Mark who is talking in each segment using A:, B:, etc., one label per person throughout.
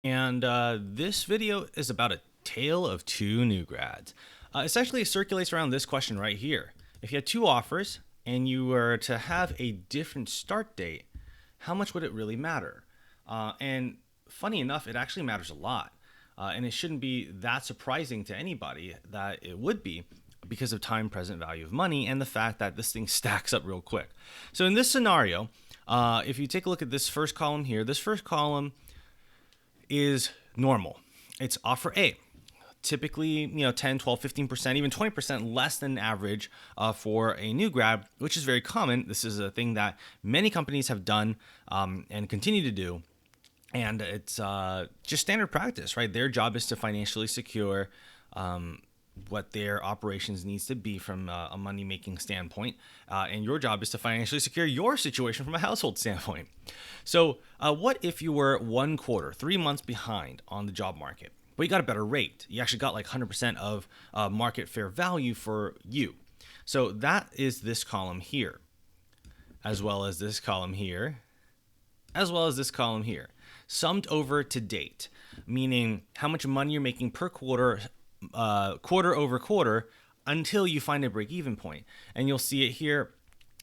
A: And this video is about a tale of two new grads. Essentially, it circulates around this question right here. If you had two offers and you were to have a different start date, how much would it really matter? And funny enough, it actually matters a lot. And it shouldn't be that surprising to anybody that it would be because of time present value of money and the fact that this thing stacks up real quick. So in this scenario, if you take a look at this first column here, this first column is normal. It's offer A. Typically, 10, 12, 15%, even 20% less than average for a new grad, which is very common. This is a thing that many companies have done and continue to do. And it's just standard practice, right? Their job is to financially secure what their operations needs to be from a money-making standpoint. And your job is to financially secure your situation from a household standpoint. So what if you were 1 quarter, 3 months behind on the job market, but you got a better rate? You actually got like 100% of market fair value for you. So that is this column here, as well as this column here, as well as this column here, summed over to date, meaning how much money you're making per quarter, quarter over quarter, until you find a break-even point. And you'll see it here.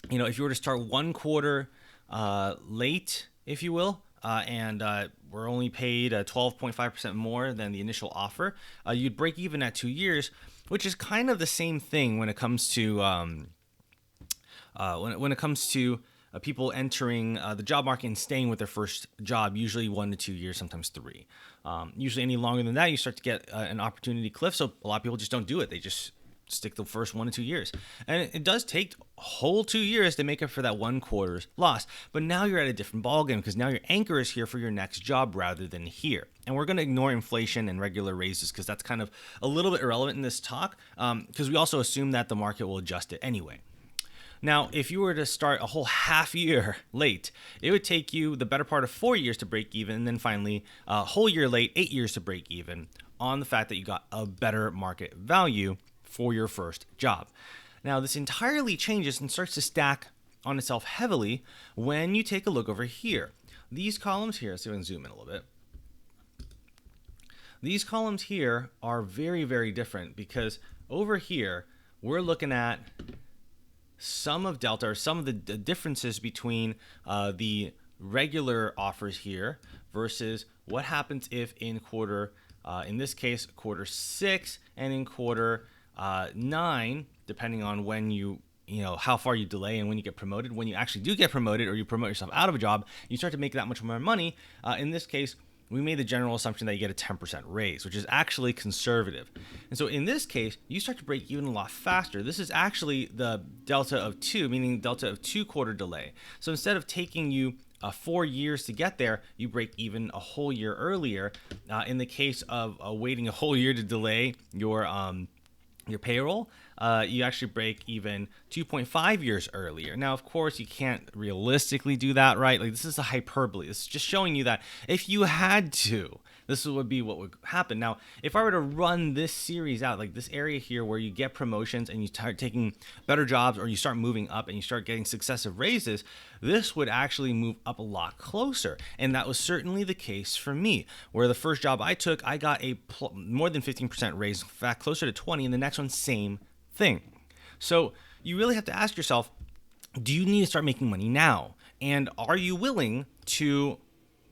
A: If you were to start 1 quarter late, if you will, and we're only paid 12.5% more than the initial offer, you'd break even at 2 years, which is kind of the same thing when it comes to people entering the job market and staying with their first job, usually 1 to 2 years, sometimes 3. Usually any longer than that, you start to get an opportunity cliff. So a lot of people just don't do it. They just stick the first 1 to 2 years. And it does take a whole 2 years to make up for that 1 quarter's loss. But now you're at a different ballgame because now your anchor is here for your next job rather than here. And we're going to ignore inflation and regular raises because that's kind of a little bit irrelevant in this talk because we also assume that the market will adjust it anyway. Now, if you were to start a whole half year late, it would take you the better part of 4 years to break even, and then finally a whole year late, 8 years to break even on the fact that you got a better market value for your first job. Now, this entirely changes and starts to stack on itself heavily when you take a look over here. These columns here, so I can zoom in a little bit. These columns here are very, very different because over here, we're looking at some of delta, or some of the differences between the regular offers here versus what happens if in quarter, in this case, quarter 6, and in quarter 9, depending on when how far you delay and when you get promoted. When you actually do get promoted or you promote yourself out of a job, you start to make that much more money. In this case, we made the general assumption that you get a 10% raise, which is actually conservative. And so in this case, you start to break even a lot faster. This is actually the delta of 2, meaning delta of 2-quarter delay. So instead of taking you 4 years to get there, you break even a whole year earlier. In the case of waiting a whole year to delay your payroll, you actually break even 2.5 years earlier. Now, of course, you can't realistically do that, right? Like, this is a hyperbole. It's just showing you that if you had to, this would be what would happen. Now, if I were to run this series out, like this area here where you get promotions and you start taking better jobs, or you start moving up and you start getting successive raises, this would actually move up a lot closer. And that was certainly the case for me, where the first job I took, I got a more than 15% raise, in fact, closer to 20, and the next one, same thing. So you really have to ask yourself, do you need to start making money now? And are you willing to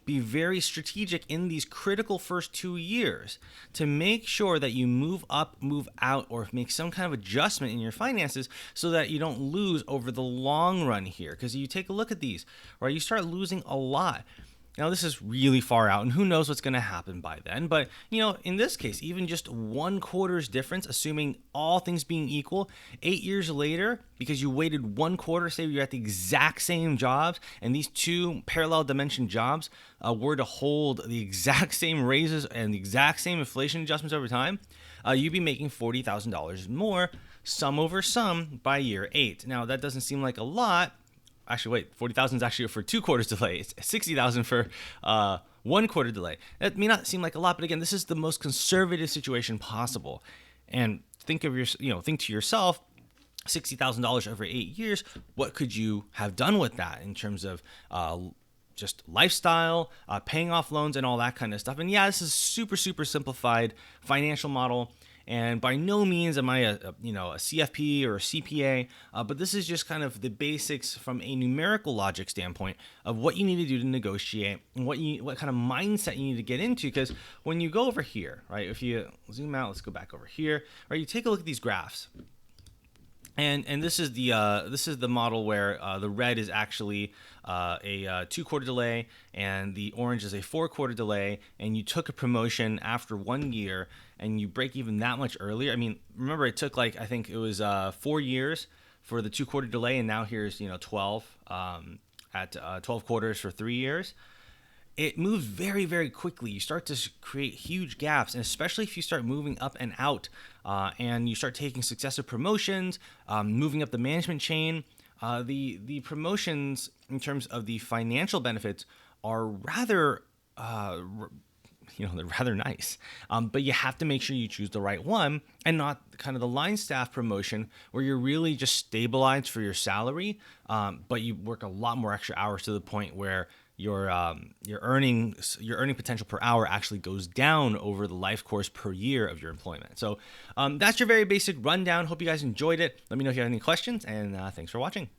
A: be very strategic in these critical first 2 years to make sure that you move up, move out, or make some kind of adjustment in your finances so that you don't lose over the long run here? Because you take a look at these, right, you start losing a lot. Now, this is really far out, and who knows what's going to happen by then. But, in this case, even just 1 quarter's difference, assuming all things being equal, 8 years later, because you waited 1 quarter, say you're at the exact same jobs, and these two parallel dimension jobs were to hold the exact same raises and the exact same inflation adjustments over time, you'd be making $40,000 more, sum over sum, by year 8. Now, that doesn't seem like a lot. Actually, wait, 40,000 is actually for 2 quarters delay. It's 60,000 for 1 quarter delay. That may not seem like a lot, but again, this is the most conservative situation possible. And think to yourself, $60,000 over 8 years. What could you have done with that in terms of just lifestyle, paying off loans, and all that kind of stuff. And yeah, this is super, super simplified financial model. And by no means am I a CFP or a CPA, but this is just kind of the basics from a numerical logic standpoint of what you need to do to negotiate and what kind of mindset you need to get into. Because when you go over here, right, if you zoom out, let's go back over here, right, you take a look at these graphs. And this is the model where the red is actually a 2-quarter delay and the orange is a 4-quarter delay, and you took a promotion after 1 year and you break even that much earlier. I mean, remember it took I think it was 4 years for the 2-quarter delay, and now here's 12 at 12 quarters for 3 years. It moves very, very quickly. You start to create huge gaps, and especially if you start moving up and out and you start taking successive promotions, moving up the management chain. The promotions in terms of the financial benefits are rather, they're rather nice. But you have to make sure you choose the right one and not kind of the line staff promotion where you're really just stabilized for your salary, but you work a lot more extra hours to the point where your earning potential per hour actually goes down over the life course per year of your employment. So that's your very basic rundown. Hope you guys enjoyed it. Let me know if you have any questions, and thanks for watching.